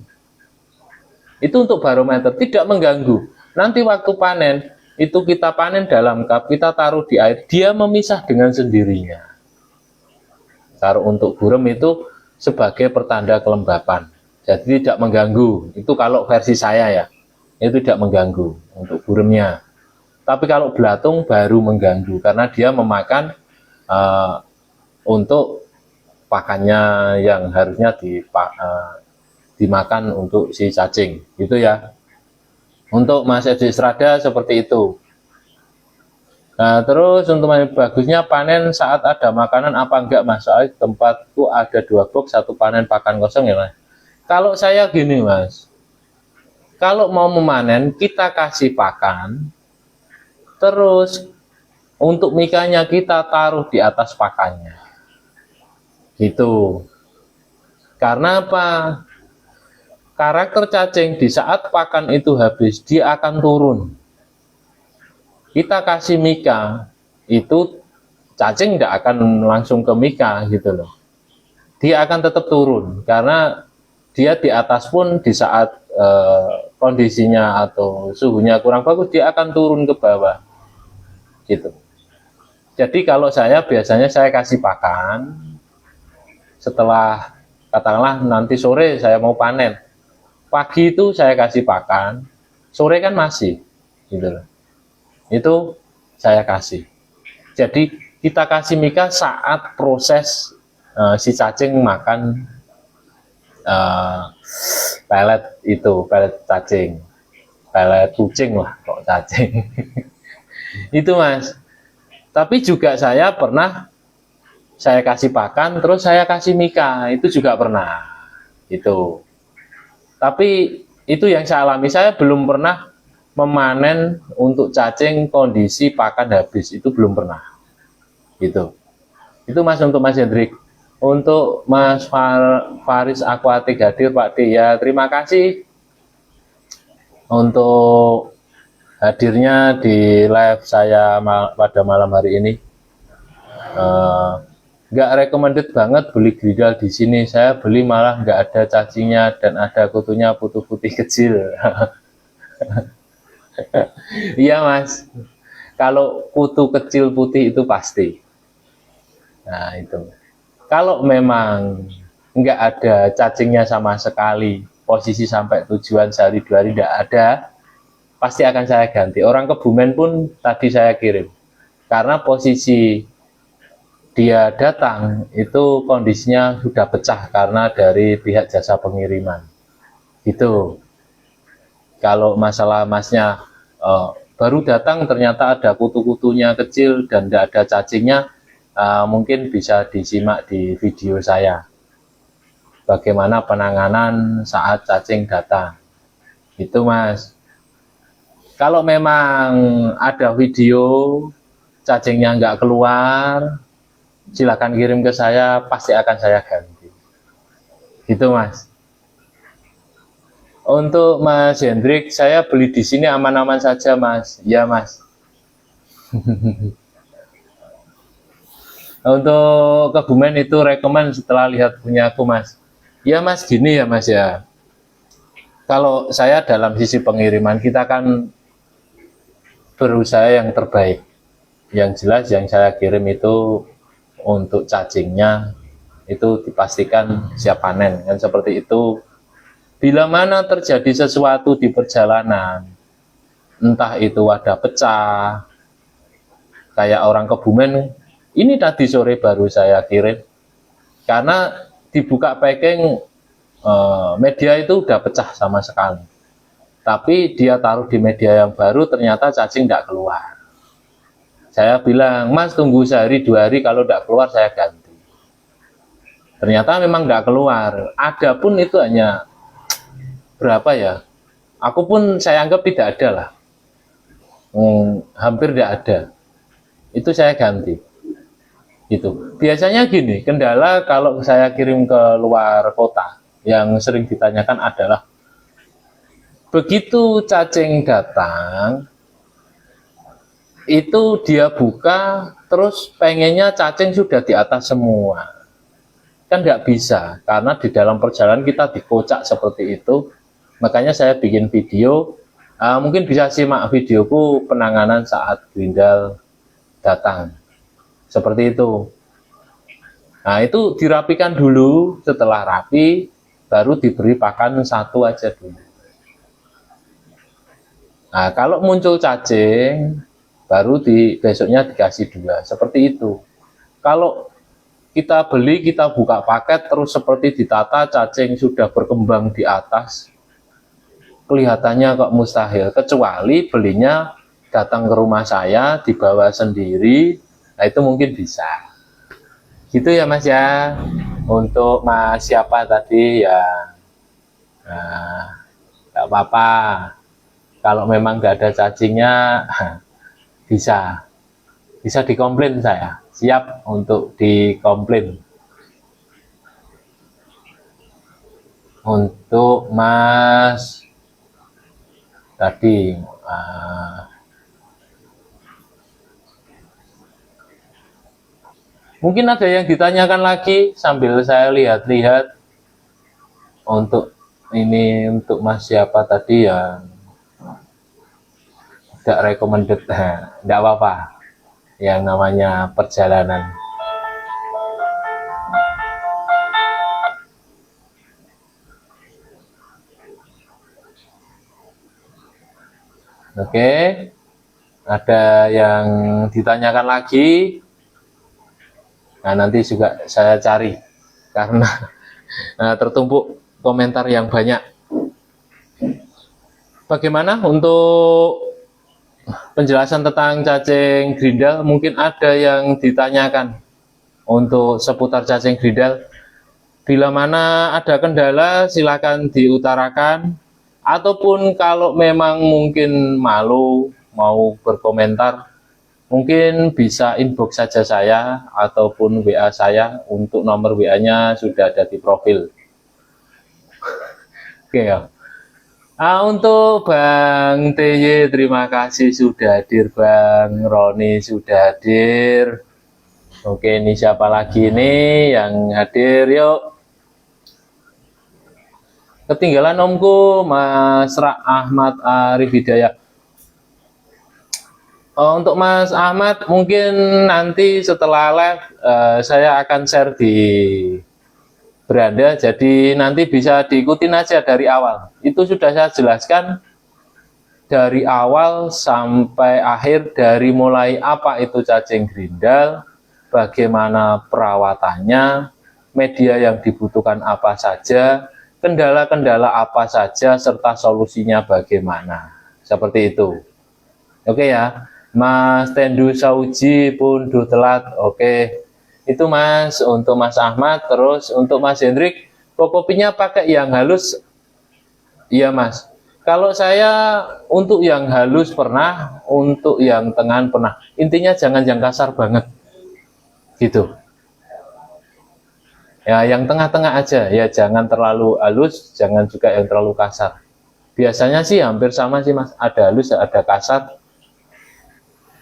Itu untuk barometer, tidak mengganggu. Nanti waktu panen, itu kita panen dalam cup, kita taruh di air, dia memisah dengan sendirinya. Kalau untuk gurem itu sebagai pertanda kelembapan, jadi tidak mengganggu. Itu kalau versi saya ya, itu tidak mengganggu untuk guremnya. Tapi kalau belatung baru mengganggu, karena dia memakan untuk pakannya yang harusnya dimakan untuk si cacing, gitu ya. Untuk Mas Edi Strada seperti itu. Nah, terus untuk bagusnya panen saat ada makanan apa enggak, Mas? Soalnya tempatku ada 2 box, 1 panen pakan kosong ya, Mas. Kalau saya gini, Mas, kalau mau memanen kita kasih pakan, terus untuk mikanya kita taruh di atas pakannya. Gitu. Karena apa? Karakter cacing di saat pakan itu habis, dia akan turun. Kita kasih mika, itu cacing tidak akan langsung ke mika gitu loh. Dia akan tetap turun, karena dia di atas pun di saat kondisinya atau suhunya kurang bagus, dia akan turun ke bawah. Gitu. Jadi kalau saya biasanya saya kasih pakan, setelah katakanlah nanti sore saya mau panen, pagi itu saya kasih pakan, sore kan masih, gitu loh. Itu saya kasih. Jadi kita kasih mika saat proses si cacing makan pelet itu, pelet cacing, pelet kucing lah kok cacing. Itu, Mas. Tapi juga saya pernah saya kasih pakan terus saya kasih mika, itu juga pernah. Itu. Tapi itu yang saya alami, saya belum pernah memanen untuk cacing kondisi pakan habis, itu belum pernah. Gitu. Itu, Mas, untuk Mas Hendrik. Untuk Mas Faris Aquatic hadir, Pak D, ya terima kasih untuk hadirnya di live saya pada malam hari ini. Nggak recommended banget beli grindal di sini. Saya beli malah nggak ada cacingnya dan ada kutunya putih-putih kecil. Iya, Mas. Kalau kutu kecil putih itu pasti. Nah, itu. Kalau memang nggak ada cacingnya sama sekali, posisi sampai tujuan sehari 2 hari nggak ada, pasti akan saya ganti. Orang Kebumen pun tadi saya kirim. Karena posisi dia datang, itu kondisinya sudah pecah karena dari pihak jasa pengiriman. Gitu. Kalau masalah Masnya baru datang ternyata ada kutu-kutunya kecil dan tidak ada cacingnya, mungkin bisa disimak di video saya bagaimana penanganan saat cacing datang. Itu, Mas. Kalau memang ada video cacingnya nggak keluar, silakan kirim ke saya, pasti akan saya ganti. Gitu, Mas. Untuk Mas Hendrik, saya beli di sini aman-aman saja, Mas. Ya, Mas. Untuk Kebumen itu rekomen setelah lihat punya aku, Mas. Ya, Mas, gini ya, Mas ya. Kalau saya dalam sisi pengiriman, kita kan berusaha yang terbaik. Yang jelas yang saya kirim itu untuk cacingnya itu dipastikan siap panen, kan seperti itu. Bila mana terjadi sesuatu di perjalanan, entah itu wadah pecah, kayak orang Kebumen, ini tadi sore baru saya kirim, karena dibuka packing media itu udah pecah sama sekali. Tapi dia taruh di media yang baru, ternyata cacing tidak keluar. Saya bilang, Mas tunggu sehari 2 hari, kalau tidak keluar saya ganti. Ternyata memang tidak keluar. Ada pun itu hanya berapa ya? Aku pun saya anggap tidak ada lah. Hampir tidak ada. Itu saya ganti. Gitu. Biasanya gini, kendala kalau saya kirim ke luar kota, yang sering ditanyakan adalah begitu cacing datang, itu dia buka, terus pengennya cacing sudah di atas semua. Kan nggak bisa, karena di dalam perjalanan kita dikocak seperti itu. Makanya saya bikin video, mungkin bisa simak videoku penanganan saat grindal datang. Seperti itu. Nah, itu dirapikan dulu, setelah rapi, baru diberi pakan 1 aja dulu. Nah, kalau muncul cacing, baru besoknya dikasih 2, seperti itu. Kalau kita beli, kita buka paket, terus seperti ditata, cacing sudah berkembang di atas, kelihatannya kok mustahil, kecuali belinya datang ke rumah saya, dibawa sendiri, nah itu mungkin bisa. Gitu ya Mas ya. Untuk Mas siapa tadi ya, nggak apa-apa. Kalau memang nggak ada cacingnya, bisa dikomplain, saya siap untuk dikomplain. Untuk Mas tadi mungkin ada yang ditanyakan lagi sambil saya lihat-lihat. Untuk ini, untuk Mas siapa tadi yang tidak recommended, tidak apa-apa, yang namanya perjalanan. Oke, ada yang ditanyakan lagi. Nah, nanti juga saya cari karena tertumpuk komentar yang banyak. Bagaimana untuk penjelasan tentang cacing grindal? Mungkin ada yang ditanyakan untuk seputar cacing grindal. Bila mana ada kendala, silakan diutarakan. Ataupun kalau memang mungkin malu mau berkomentar, mungkin bisa inbox saja saya ataupun WA saya. Untuk nomor WA-nya sudah ada di profil. Oke ya. Untuk Bang TY, terima kasih sudah hadir. Bang Roni sudah hadir. Oke, ini siapa lagi nih yang hadir? Yuk. Ketinggalan omku, Mas Ahmad Arif Hidayat. Untuk Mas Ahmad, mungkin nanti setelah live saya akan share di beranda, jadi nanti bisa diikutin aja dari awal. Itu sudah saya jelaskan dari awal sampai akhir, dari mulai apa itu cacing grindal, bagaimana perawatannya, media yang dibutuhkan apa saja, kendala-kendala apa saja, serta solusinya bagaimana. Seperti itu. Oke ya, Mas Tendu Sauji pun telat. Oke, itu Mas, untuk Mas Ahmad. Terus untuk Mas Hendrik, kok kopinya pakai yang halus? Iya Mas, kalau saya untuk yang halus pernah, untuk yang tengah pernah. Intinya jangan yang kasar banget, gitu. Ya, yang tengah-tengah aja, ya jangan terlalu halus, jangan juga yang terlalu kasar. Biasanya sih hampir sama sih Mas, ada halus, ada kasar.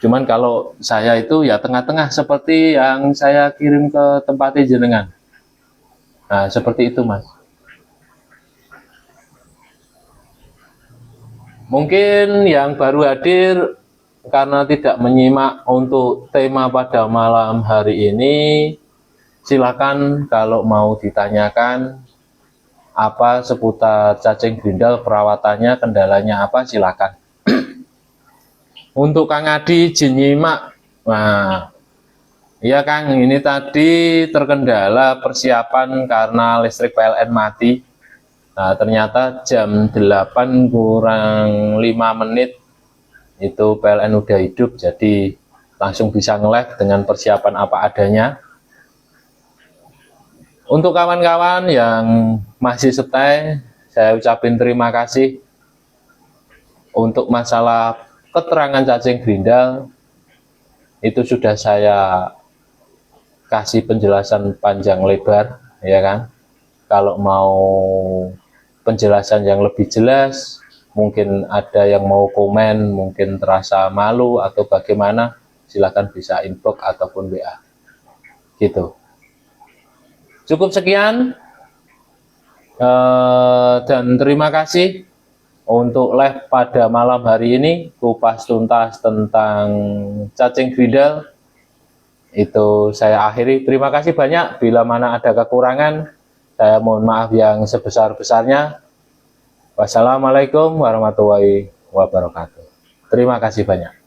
Cuman kalau saya itu ya tengah-tengah, seperti yang saya kirim ke tempatnya jenengan. Nah, seperti itu Mas. Mungkin yang baru hadir karena tidak menyimak untuk tema pada malam hari ini, silakan kalau mau ditanyakan apa seputar cacing grindal, perawatannya, kendalanya apa, silakan. Untuk Kang Adi Jinyimak, nah iya Kang, ini tadi terkendala persiapan karena listrik PLN mati. Nah, ternyata jam 8 kurang 5 menit itu PLN udah hidup, jadi langsung bisa nge-live dengan persiapan apa adanya. Untuk kawan-kawan yang masih stay, saya ucapin terima kasih. Untuk masalah keterangan cacing grindal, itu sudah saya kasih penjelasan panjang lebar, ya kan. Kalau mau penjelasan yang lebih jelas, mungkin ada yang mau komen, mungkin terasa malu atau bagaimana, silakan bisa inbox ataupun WA, gitu. Cukup sekian, dan terima kasih untuk live pada malam hari ini, kupas tuntas tentang cacing grindal. Itu saya akhiri. Terima kasih banyak. Bila mana ada kekurangan, saya mohon maaf yang sebesar-besarnya. Wassalamualaikum warahmatullahi wabarakatuh. Terima kasih banyak.